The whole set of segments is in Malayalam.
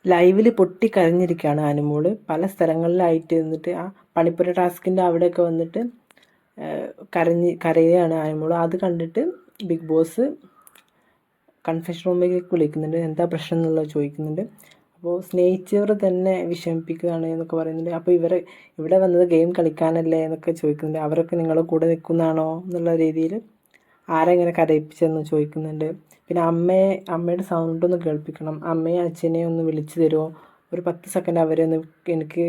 ലൈവിൽ പൊട്ടിക്കരഞ്ഞിരിക്കുകയാണ് അനുമോൾ. പല സ്ഥലങ്ങളിലായിട്ട് നിന്നിട്ട് ആ പണിപ്പുര ടാസ്കിൻ്റെ അവിടെയൊക്കെ വന്നിട്ട് കരയുകയാണ് അനുമോൾ. അത് കണ്ടിട്ട് ബിഗ് ബോസ് കൺഫെഷൻ റൂമിലേക്ക് വിളിക്കുന്നുണ്ട്. എന്താ പ്രശ്നം എന്നുള്ളത് ചോദിക്കുന്നുണ്ട്. അപ്പോൾ സ്നേഹിച്ചവർ തന്നെ വിഷമിപ്പിക്കുകയാണ് എന്നൊക്കെ പറയുന്നുണ്ട്. അപ്പോൾ ഇവിടെ വന്നത് ഗെയിം കളിക്കാനല്ലേ എന്നൊക്കെ ചോദിക്കുന്നുണ്ട്. അവരൊക്കെ നിങ്ങളുടെ കൂടെ നിൽക്കുന്നതാണോ എന്നുള്ള രീതിയിൽ ആരെങ്ങനെ കരയിപ്പിച്ചെന്ന് ചോദിക്കുന്നുണ്ട്. പിന്നെ അമ്മയുടെ സൗണ്ട് ഒന്ന് കേൾപ്പിക്കണം, അമ്മയും അച്ഛനെയും ഒന്ന് വിളിച്ചു തരുമോ, ഒരു 10 സെക്കൻഡ് അവരെ ഒന്ന് എനിക്ക്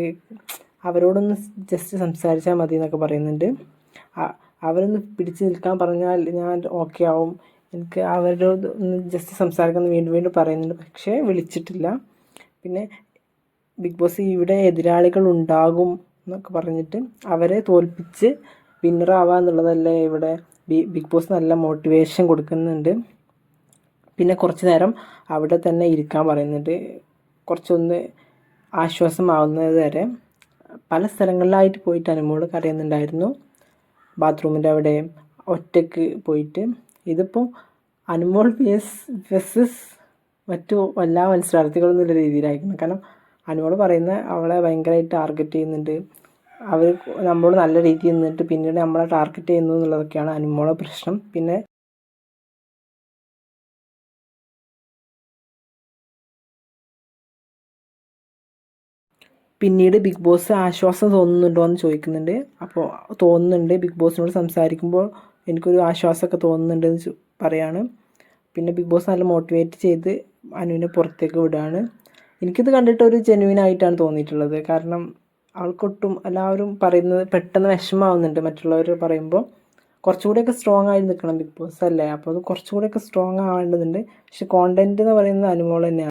അവരോടൊന്ന് ജസ്റ്റ് സംസാരിച്ചാൽ മതി എന്നൊക്കെ പറയുന്നുണ്ട്. അവരൊന്ന് പിടിച്ച് നിൽക്കാൻ പറഞ്ഞാൽ ഞാൻ ഓക്കെ ആവും, എനിക്ക് അവരോട് ഒന്ന് ജസ്റ്റ് സംസാരിക്കാമെന്ന് വീണ്ടും വീണ്ടും പറയുന്നുണ്ട്. പക്ഷേ വിളിച്ചിട്ടില്ല. പിന്നെ ബിഗ് ബോസ് ഇവിടെ എതിരാളികൾ ഉണ്ടാകും എന്നൊക്കെ പറഞ്ഞിട്ട് അവരെ തോൽപ്പിച്ച് വിന്നറാവുക എന്നുള്ളതല്ലേ ഇവിടെ. ബിഗ് ബോസ് നല്ല മോട്ടിവേഷൻ കൊടുക്കുന്നുണ്ട്. പിന്നെ കുറച്ച് നേരം അവിടെ തന്നെ ഇരിക്കാൻ പറയുന്നുണ്ട്, കുറച്ചൊന്ന് ആശ്വാസമാവുന്നത് വരെ. പല സ്ഥലങ്ങളിലായിട്ട് പോയിട്ട് അനുമോൾ കരയുന്നുണ്ടായിരുന്നു. ബാത്റൂമിൻ്റെ അവിടെ ഒറ്റയ്ക്ക് പോയിട്ട്. ഇതിപ്പോൾ അനുമോൾ വെസസ് മറ്റു എല്ലാ മത്സരാർത്ഥികളും എന്നുള്ള രീതിയിലായിരിക്കണം. കാരണം അനുമോൾ പറയുന്ന അവളെ ഭയങ്കരമായിട്ട് ടാർഗറ്റ് ചെയ്യുന്നുണ്ട്. അവർ നമ്മളോട് നല്ല രീതിയിൽ നിന്നിട്ട് പിന്നീട് നമ്മളെ ടാർഗറ്റ് ചെയ്യുന്നു എന്നുള്ളതൊക്കെയാണ് അനുമോളെ പ്രശ്നം. പിന്നെ പിന്നീട് ബിഗ് ബോസ് ആശ്വാസം തോന്നുന്നുണ്ടോ എന്ന് ചോദിക്കുന്നുണ്ട്. അപ്പോൾ തോന്നുന്നുണ്ട്, ബിഗ് ബോസിനോട് സംസാരിക്കുമ്പോൾ എനിക്കൊരു ആശ്വാസമൊക്കെ തോന്നുന്നുണ്ട് എന്ന് പറയാണ്. പിന്നെ ബിഗ് ബോസ് നല്ല മോട്ടിവേറ്റ് ചെയ്ത് അനുവിനെ പുറത്തേക്ക് വിടുകയാണ്. എനിക്കിത് കണ്ടിട്ട് ഒരു ജെന്യുവിനായിട്ടാണ് തോന്നിയിട്ടുള്ളത്. കാരണം അവൾക്കൊട്ടും എല്ലാവരും പറയുന്നത് പെട്ടെന്ന് വിഷമമാവുന്നുണ്ട് മറ്റുള്ളവർ പറയുമ്പോൾ. കുറച്ചുകൂടെയൊക്കെ സ്ട്രോങ് ആയി നിൽക്കണം, ബിഗ് ബോസ് അല്ലേ, അപ്പോൾ അത് കുറച്ചുകൂടെയൊക്കെ സ്ട്രോങ് ആവേണ്ടതുണ്ട്. പക്ഷെ കോണ്ടൻറ്റ് എന്ന് പറയുന്നത് അനുമോൾ തന്നെയാണ്.